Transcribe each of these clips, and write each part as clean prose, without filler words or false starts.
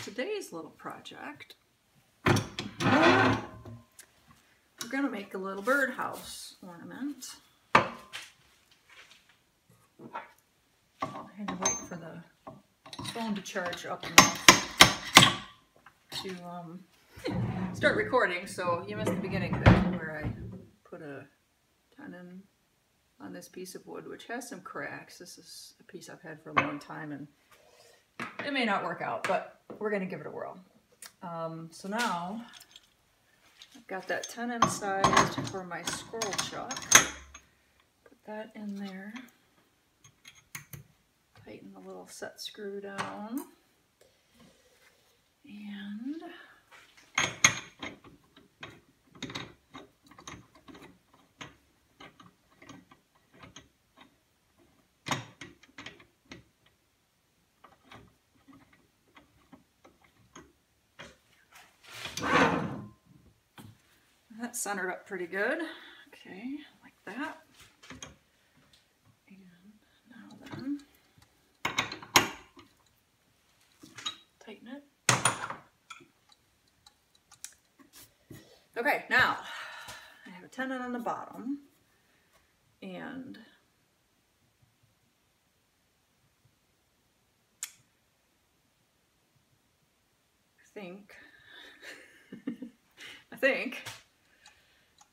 today's little project, we're going to make a little birdhouse ornament. I had to wait for the phone to charge up enough to start recording, so you missed the beginning of it where I put a tenon on this piece of wood, which has some cracks. This is a piece I've had for a long time, and it may not work out, but we're going to give it a whirl. So now I've got that tenon sized for my squirrel chuck. Put that in there. Tighten the little set screw down. And that's centered up pretty good. Okay, like that. And now then, tighten it. Okay, now I have a tenon on the bottom, and I think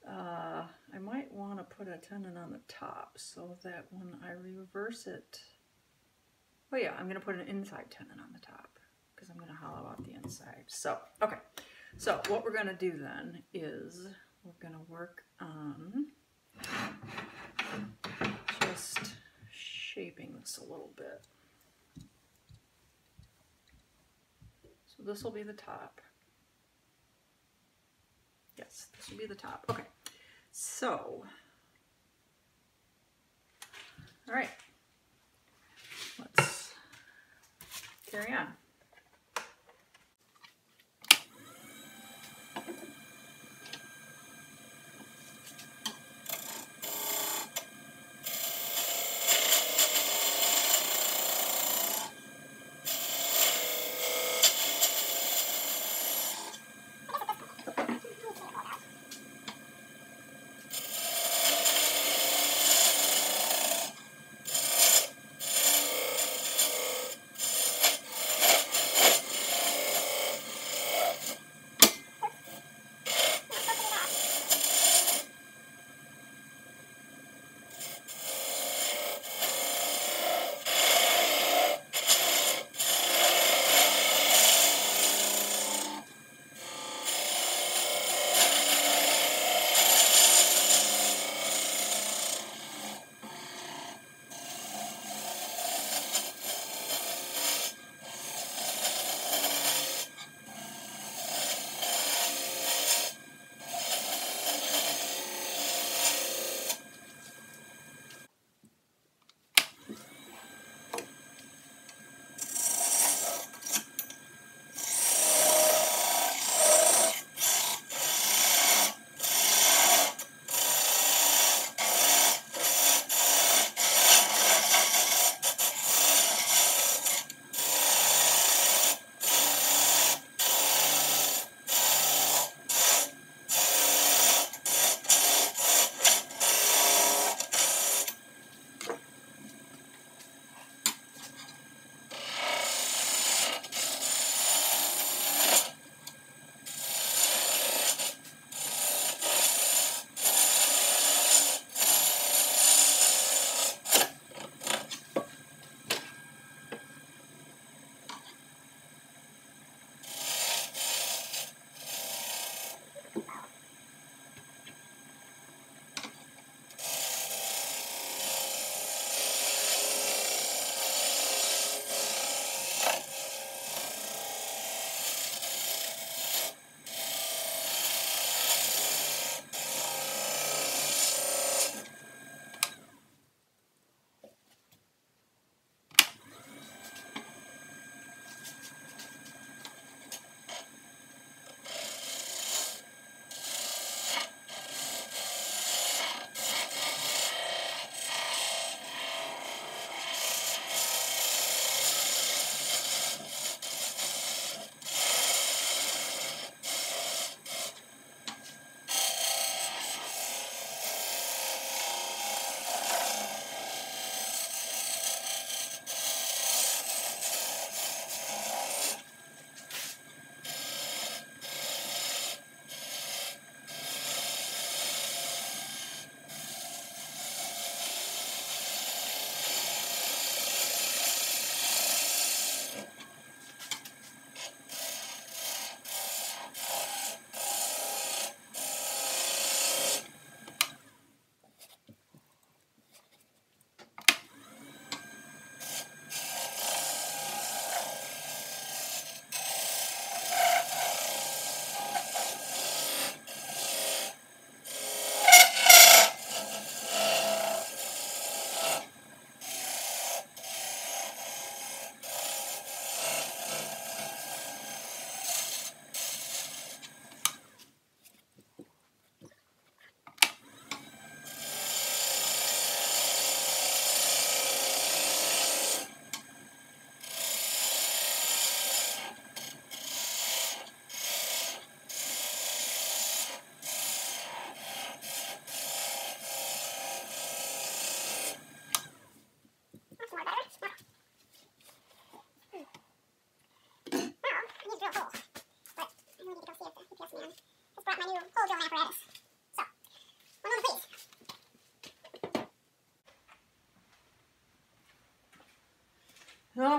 I might want to put a tenon on the top so that when I reverse it, oh yeah, I'm going to put an inside tenon on the top because I'm going to hollow out the inside. So, okay, so what we're going to do then is we're going to work on just shaping this a little bit. So this will be the top. Yes, this will be the top. Okay, so, all right, let's carry on.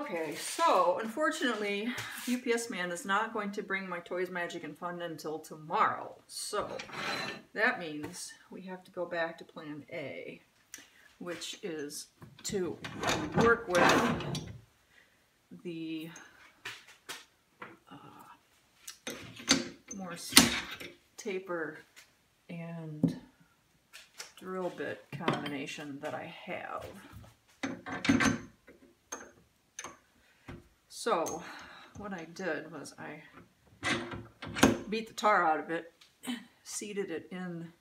Okay, so unfortunately, UPS man is not going to bring my Toys, Magic, and Fun until tomorrow. So that means we have to go back to plan A, which is to work with the Morse taper and drill bit combination that I have. So what I did was I beat the tar out of it, seated it in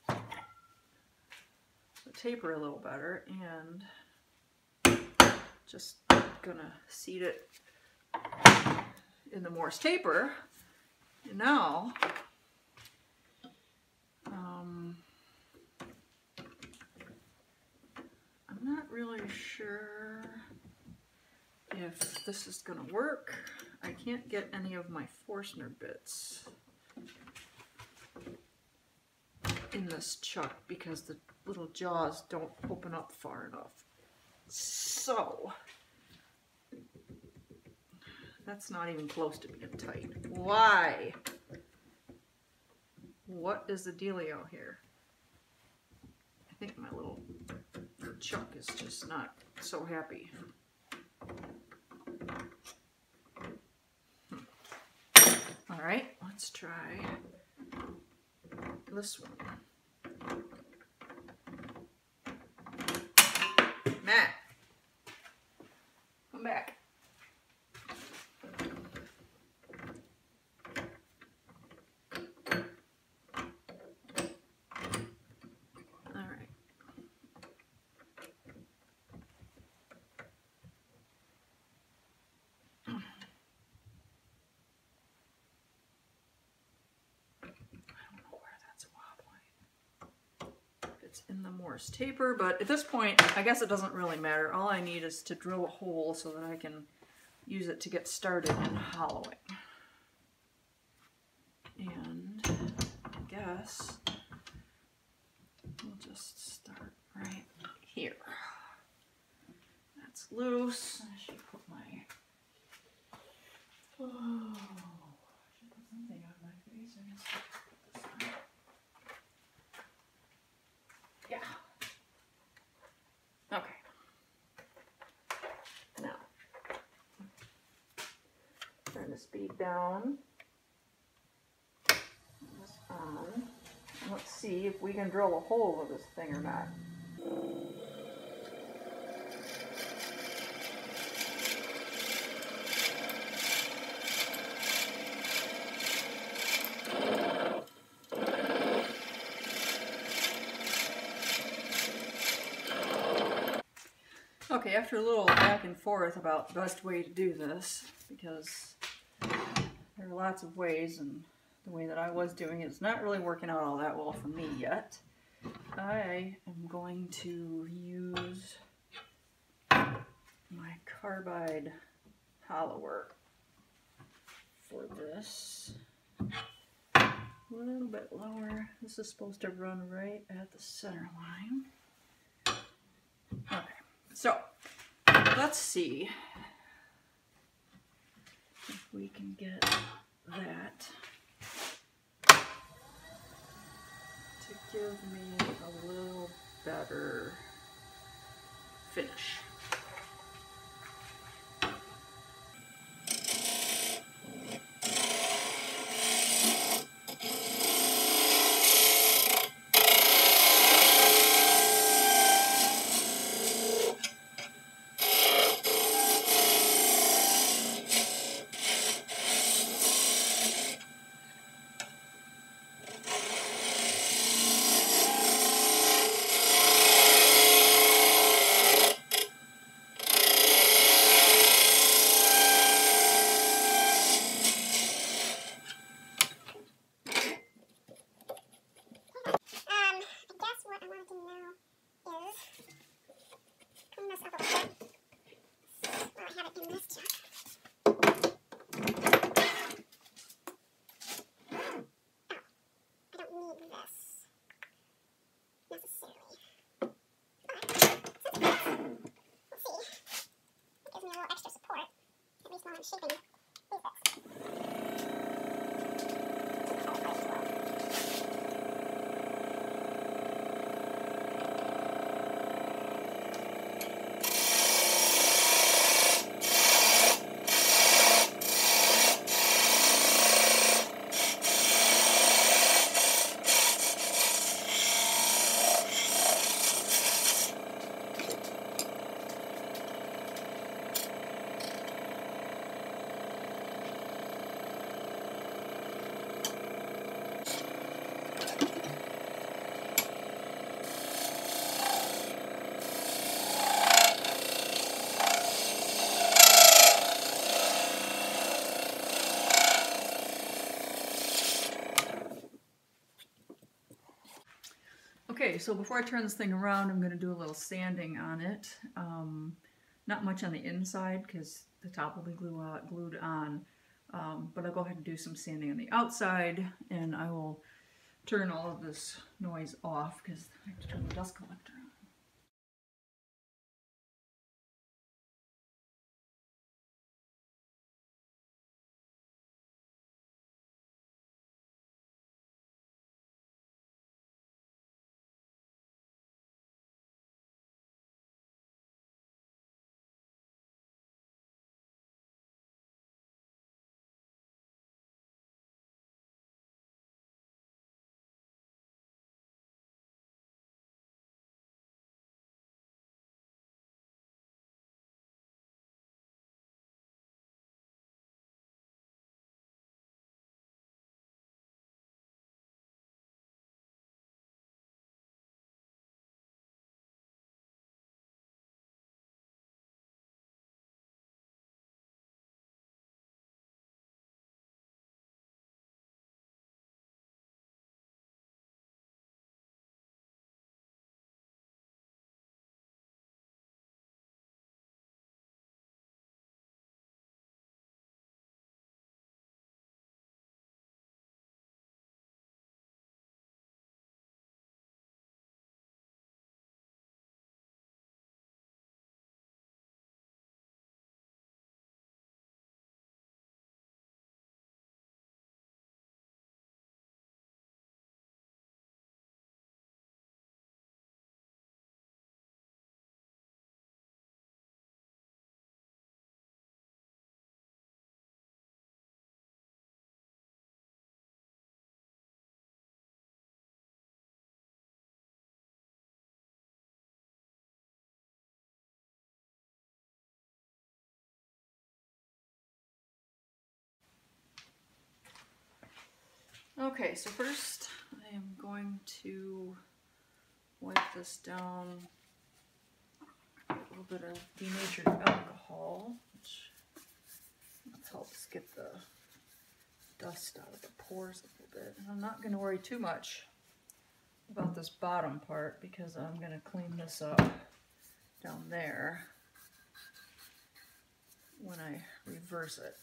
the taper a little better, and just gonna seat it in the Morse taper. And now I'm not really sure if this is gonna work. I can't get any of my Forstner bits in this chuck because the little jaws don't open up far enough. So that's not even close to being tight. Why? What is the dealio here? I think my little chuck is just not so happy. All right, let's try this one. Matt, come back. All right. In the Morse taper, but at this point I guess it doesn't really matter. All I need is to drill a hole so that I can use it to get started in hollowing. And I guess we'll just start right here. That's loose. I should put my I should put something on my face. I guess I'll put this on. Yeah. Okay. Now, turn the speed down. This on. Let's see if we can drill a hole with this thing or not. Okay, after a little back and forth about the best way to do this, because there are lots of ways, and the way that I was doing it is not really working out all that well for me yet, I am going to use my carbide hollower for this. A little bit lower. This is supposed to run right at the center line. Okay. So, let's see if we can get that to give me a little better finish. Okay, so before I turn this thing around, I'm going to do a little sanding on it. Not much on the inside because the top will be glued on, but I'll go ahead and do some sanding on the outside, and I will turn all of this noise off because I have to turn the dust collector on. Okay, so first I am going to wipe this down with a little bit of denatured alcohol, which helps get the dust out of the pores a little bit. And I'm not going to worry too much about this bottom part because I'm going to clean this up down there when I reverse it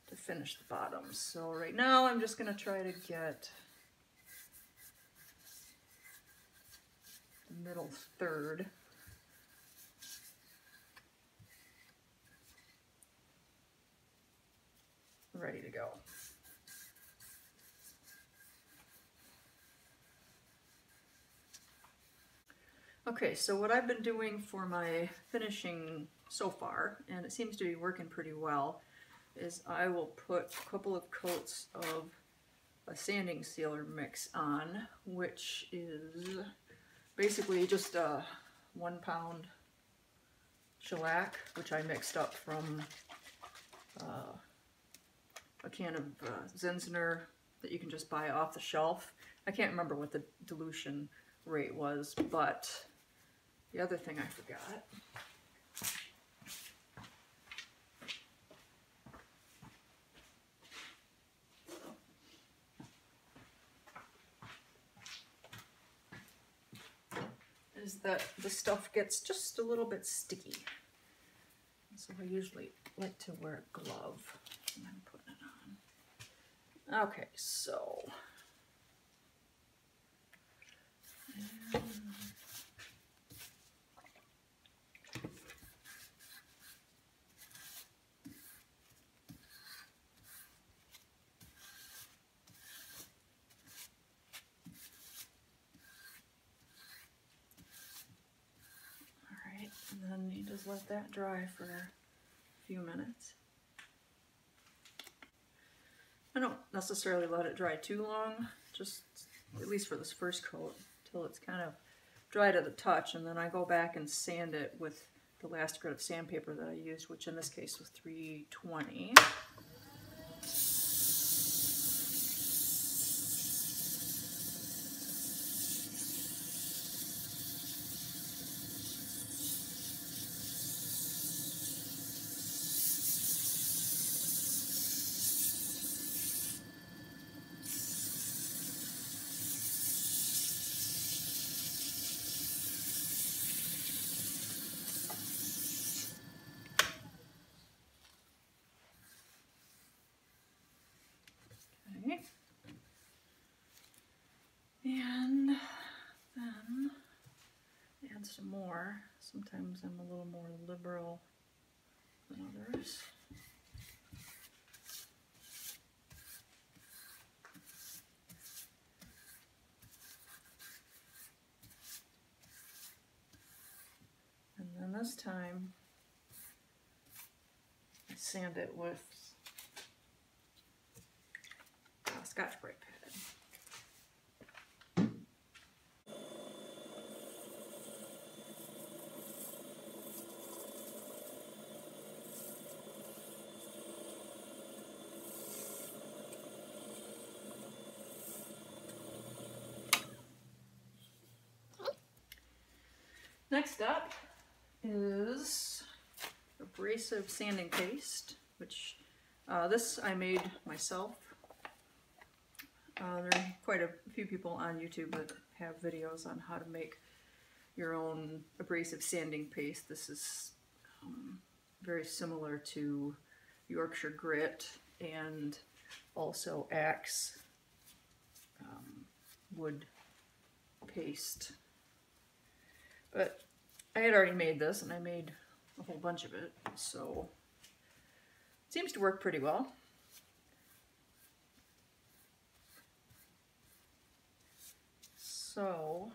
to finish the bottoms. So right now I'm just going to try to get the middle third ready to go. Okay, so what I've been doing for my finishing so far, and it seems to be working pretty well, is I will put a couple of coats of a sanding sealer mix on, which is basically just a 1 pound shellac, which I mixed up from a can of Zinsner that you can just buy off the shelf. I can't remember what the dilution rate was, but the other thing I forgot is that the stuff gets just a little bit sticky. So I usually like to wear a glove when I'm putting it on. Okay, so just let that dry for a few minutes. I don't necessarily let it dry too long, just at least for this first coat, till it's kind of dry to the touch, and then I go back and sand it with the last grit of sandpaper that I used, which in this case was 320. And then add some more. Sometimes I'm a little more liberal than others. And then this time I sand it with Scotch-Brite pad. Next up is Abrasive Sanding Paste, which this I made myself. There are quite a few people on YouTube that have videos on how to make your own abrasive sanding paste. This is very similar to Yorkshire Grit and also Axe wood paste. But I had already made this, and I made a whole bunch of it, so it seems to work pretty well. So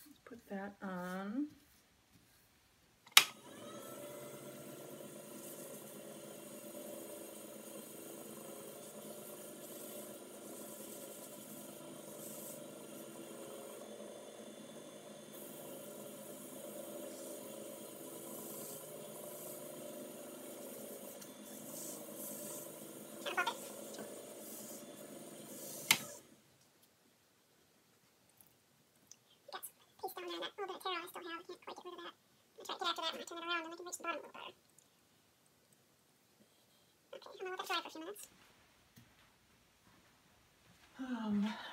let's put that on.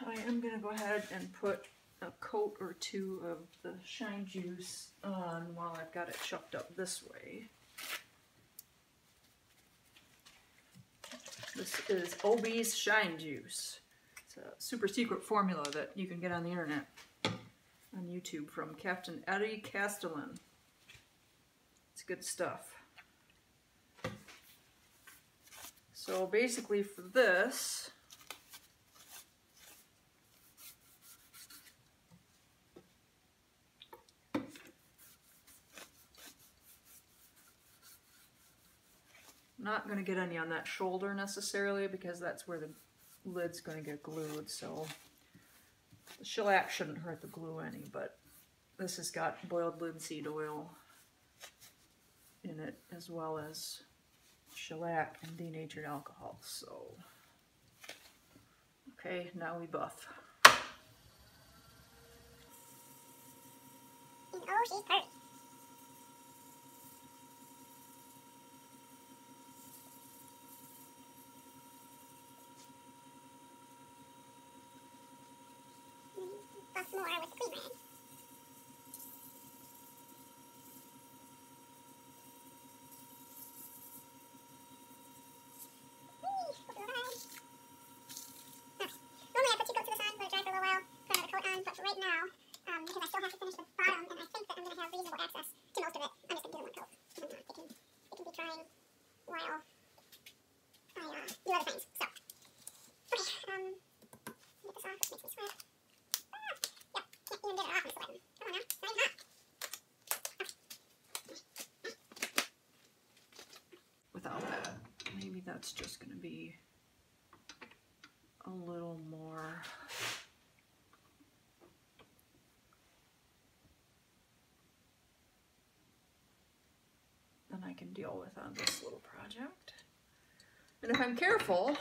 I am going to go ahead and put a coat or two of the Shine Juice on while I've got it chucked up this way. This is OB's Shine Juice. It's a super secret formula that you can get on the internet, on YouTube, from Captain Eddie Castellan. It's good stuff. So basically for this, I'm not going to get any on that shoulder necessarily, because that's where the lid's going to get glued, so the shellac shouldn't hurt the glue any, but this has got boiled linseed oil in it, as well as shellac and denatured alcohol. So, okay, now we buff. Oh, she's pretty. Buff more with the clean rag. Normally I put 2 coats of this on, let it dry for a little while, put another coat on, but for right now, because I still have to finish the bottom, and I think that I'm going to have reasonable access to most of it, I'm just going to give it 1 coat. And it can be drying while I do other things. So, okay, get this off, it makes me sweat. Yep, can't even get it off, I'm sweating. Come on now, it's not even hot. Okay. that's just going to be a little more than I can deal with on this little project. And if I'm careful,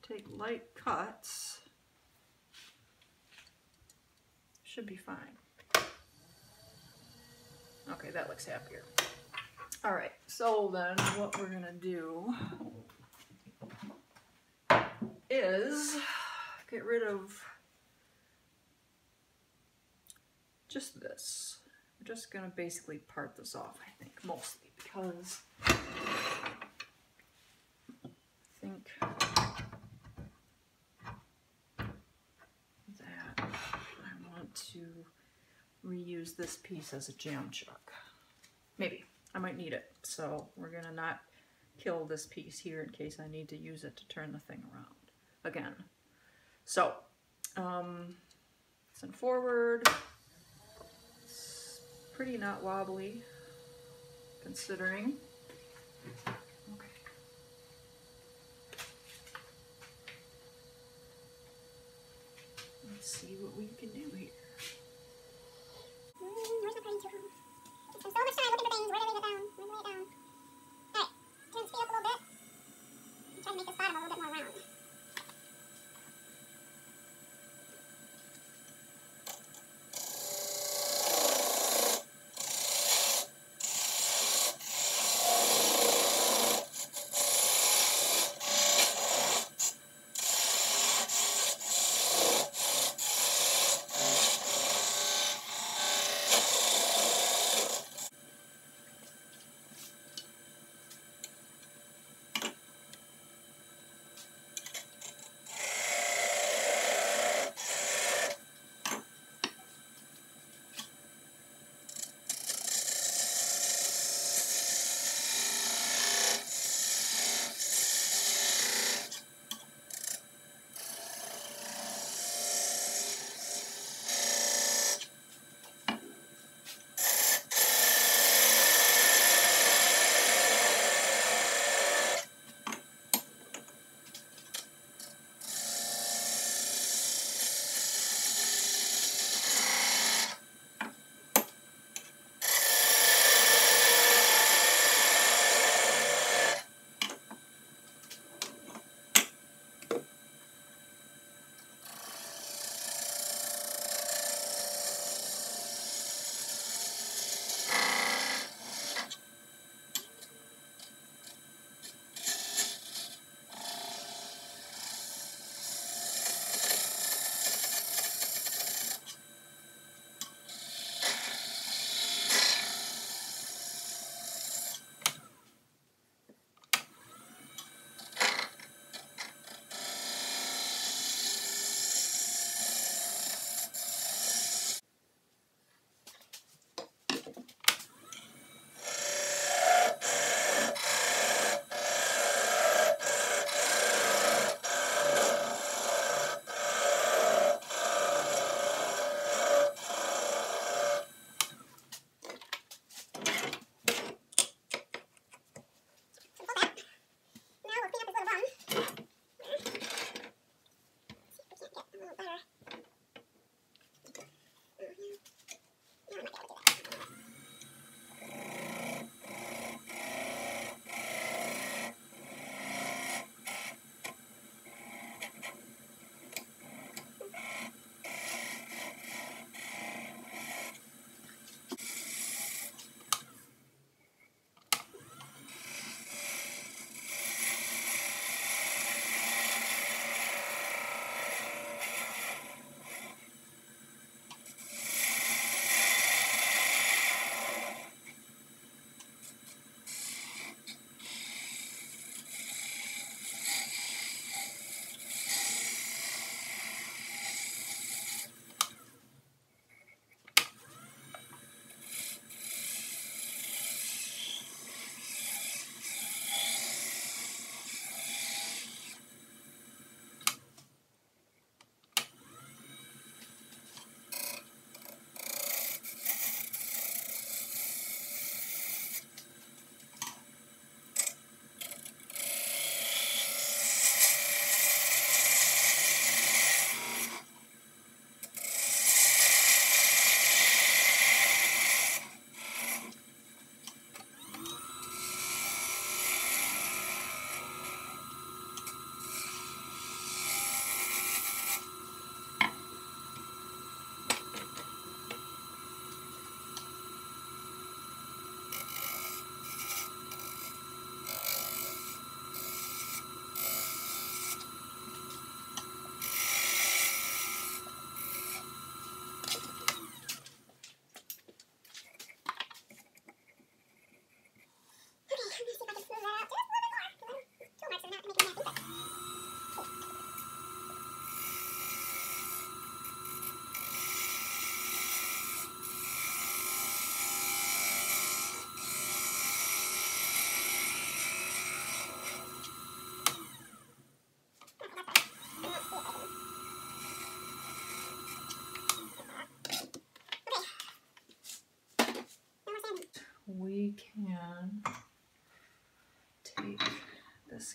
take light cuts, should be fine. Okay, that looks happier. All right, so then what we're gonna do is get rid of just this. We're just gonna basically part this off, I think, mostly, because I think that I want to reuse this piece as a jam chuck. Maybe. I might need it. So we're gonna not kill this piece here in case I need to use it to turn the thing around again. So, send forward. It's pretty not wobbly, considering. Okay. Let's see what we can do here. Where's my party to? It's so much time looking for things. Where do I lay it down? Where do I lay it down? Alright, turn the speed up a little bit. I'm trying to make this bottom a little bit more round.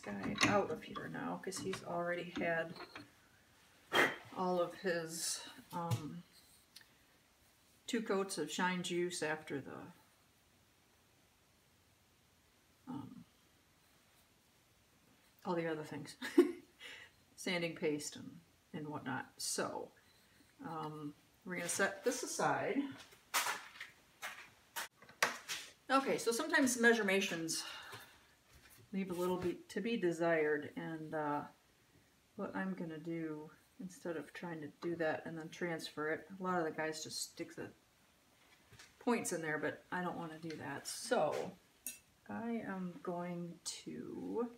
guy out of here now because he's already had all of his 2 coats of shine juice after the all the other things, sanding paste and whatnot. So we're going to set this aside. Okay, so sometimes measurations leave a little bit to be desired, and what I'm going to do, instead of trying to do that and then transfer it, a lot of the guys just stick the points in there, but I don't want to do that. So I am going to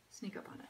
sneak up on it.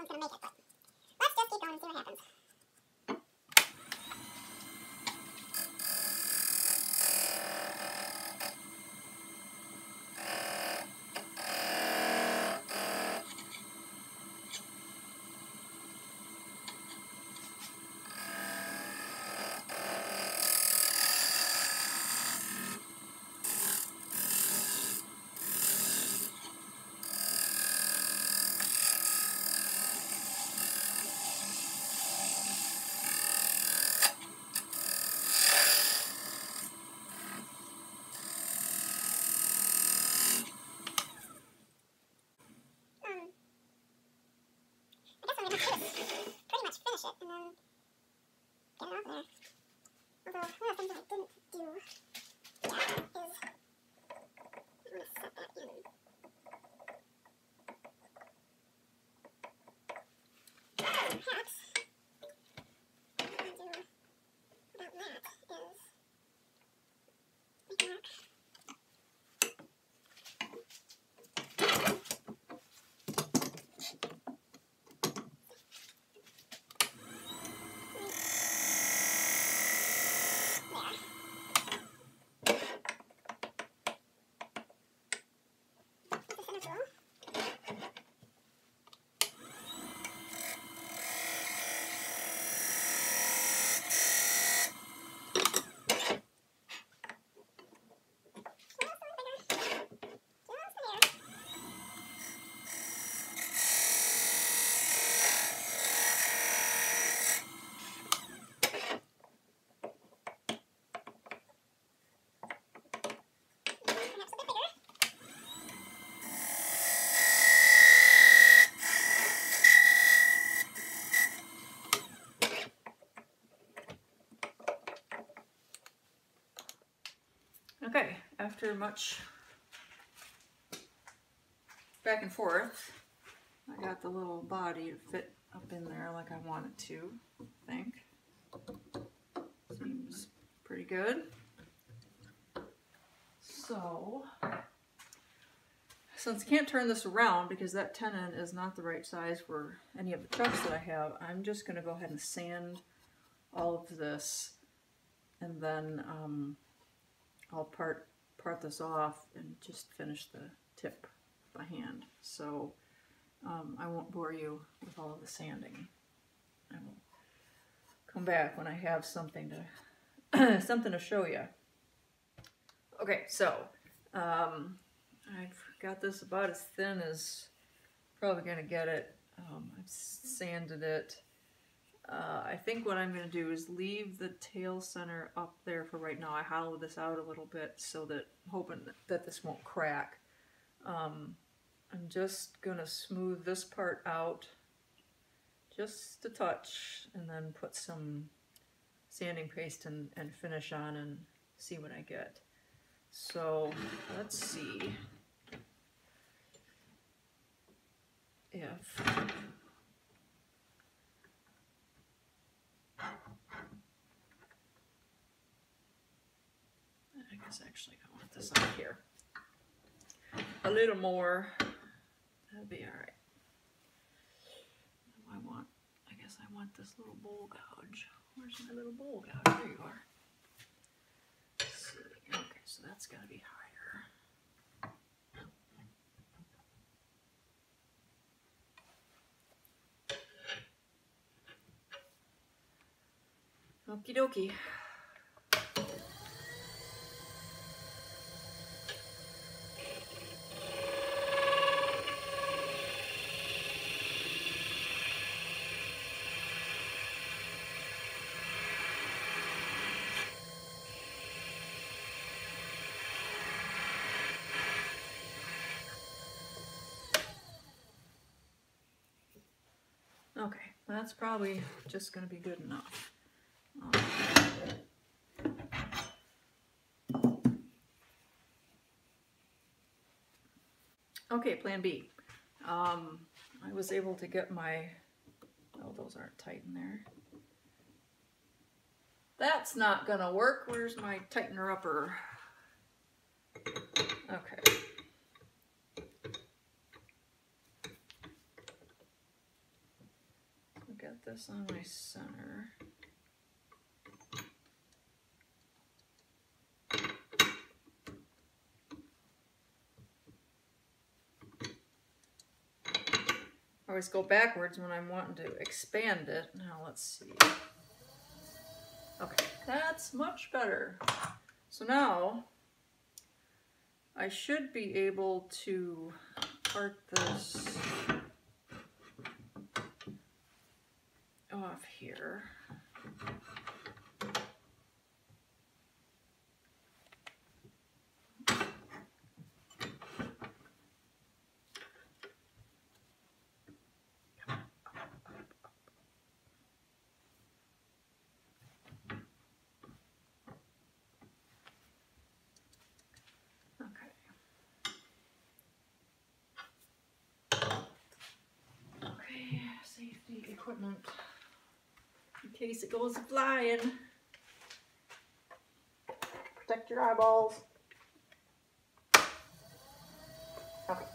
gonna make it, but let's just keep going and see what happens. I guess I'm gonna have to pretty much finish it and then get it off there. Although, one of the things that I didn't do yet is, I'm gonna set that in. Perhaps, what I'm gonna do about that is make a mark. Okay, after much back and forth, I got the little body to fit up in there like I want it to, I think. Seems pretty good. So, since I can't turn this around because that tenon is not the right size for any of the trucks that I have, I'm just going to go ahead and sand all of this, and then I'll part this off and just finish the tip by hand. So I won't bore you with all of the sanding. I will come back when I have something to something to show you. Okay, so I've got this about as thin as probably gonna get it. I've sanded it. I think what I'm going to do is leave the tail center up there for right now. I hollowed this out a little bit so that, hoping that this won't crack. I'm just going to smooth this part out just a touch and then put some sanding paste and finish on and see what I get. So let's see if actually I want this up here a little more. That'd be all right. I guess I want this little bowl gouge. Where's my little bowl gouge? There you are. Let's see. Okay, so that's got to be higher. Okie dokie. Okay, that's probably just going to be good enough. Okay, plan B. I was able to get my, oh, those aren't tight in there. That's not going to work. Where's my tightener upper? Okay. got this on my center. I always go backwards when I'm wanting to expand it. Now let's see. Okay, that's much better. So now I should be able to part this off here. Safety equipment in case it goes flying. Protect your eyeballs. Okay.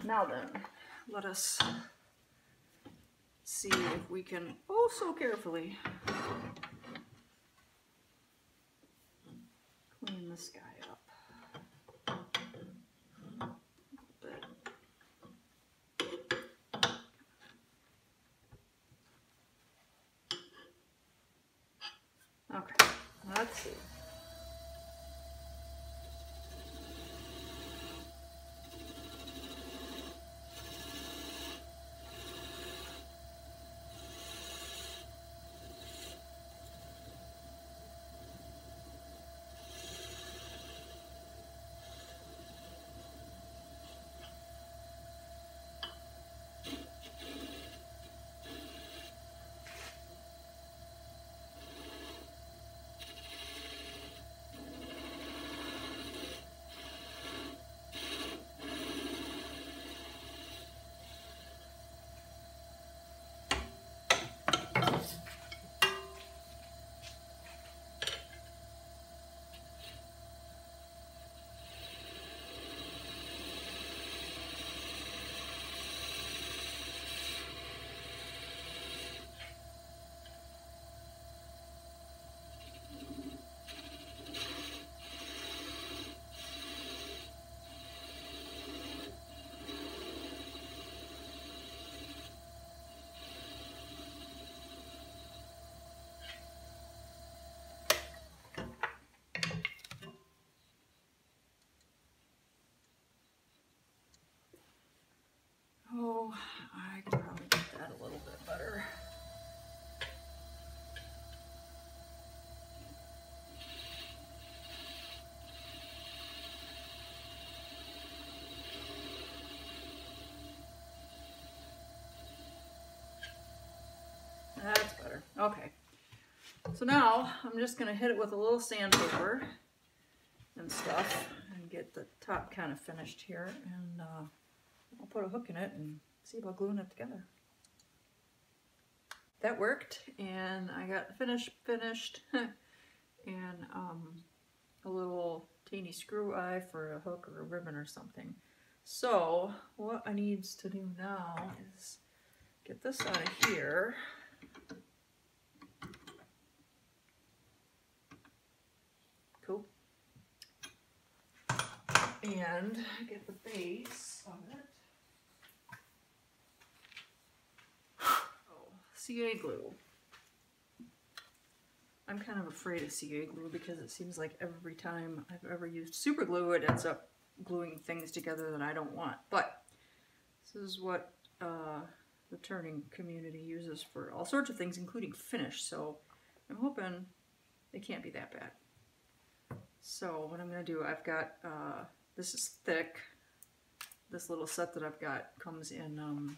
Now then, let us see if we can, oh so carefully, clean this guy up a bit. Okay, let's see. Oh, I could probably get that a little bit better. That's better. Okay. So now I'm just going to hit it with a little sandpaper and stuff and get the top kind of finished here. And I'll put a hook in it and see about gluing it together. That worked, and I got finished and a little teeny screw eye for a hook or a ribbon or something. So what I need to do now is get this out of here. Cool. And get the base of it. Oh, CA glue. I'm kind of afraid of CA glue because it seems like every time I've ever used super glue, it ends up gluing things together that I don't want. But this is what the turning community uses for all sorts of things, including finish. So I'm hoping it can't be that bad. So what I'm going to do, I've got, this is thick, this little set that I've got comes in,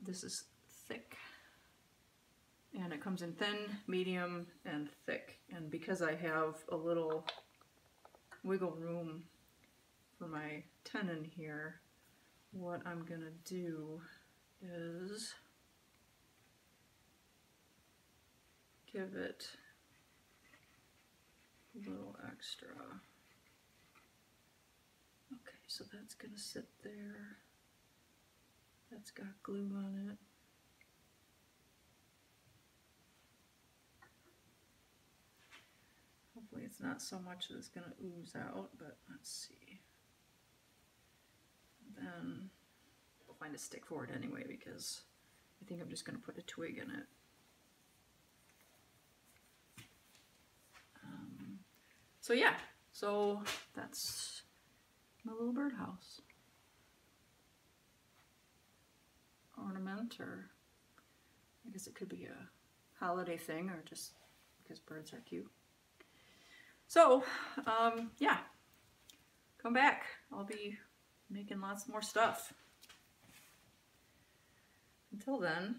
this is thick, and it comes in thin, medium, and thick. And because I have a little wiggle room for my tenon here, what I'm gonna do is give it a little extra. Okay, so that's gonna sit there. That's got glue on it. Hopefully it's not so much that it's gonna ooze out, but let's see. Then I'll find a stick for it anyway, because I think I'm just gonna put a twig in it. So yeah, so that's my little birdhouse ornament, or I guess it could be a holiday thing, or just because birds are cute. So yeah, come back. I'll be making lots more stuff. Until then,